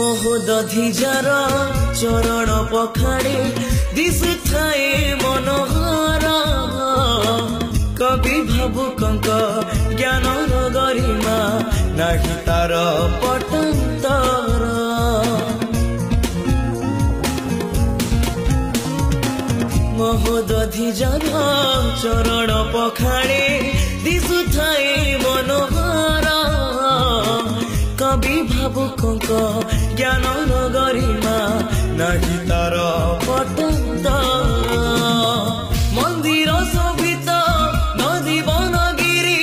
मोहदधिजार चरण पखाड़े दिशुथाए मनोहर कवि भावुकंक ज्ञान गरिमा नाही तार पटंतर मोहदधिजार चरण पखाड़े दिशुथाए मनोहर कवि भावुकंक ज्ञान गरिमा नाही तार पटंतर मंदिर शोभित नदी बनगिरी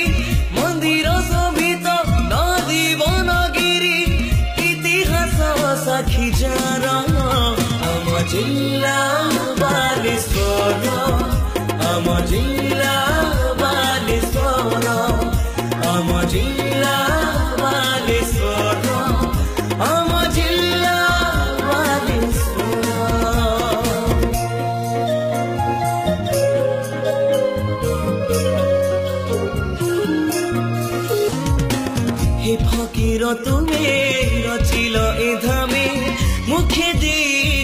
मंदिर शोभित नदी बनगिरी इतिहास साक्षी जार आम जिल्ला बालेश्वर आम जिल्ला बालेश्वर आम जिल्ला बालेश्वर आम जिल्ला बालेश्वर हे फकीर तुमे रचिल ए धामे मुखे दे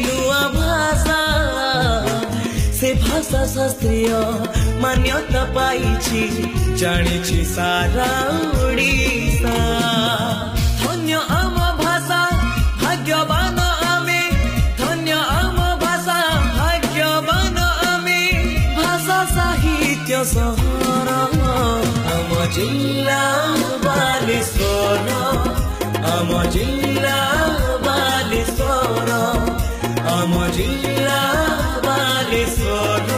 नुआ भाषा से भाषा शास्त्रीय मान्यता पाइछि जानिछि सारा ओडिसा धन्य आम भाषा भाग्यवान आमे धन्य आम भाषा भाग्यवान आमे भाषा साहित्य सहर आम जिल्ला बालेश्वर आम जिल्ला बालेश्वर आम जिल्ला बालेश्वर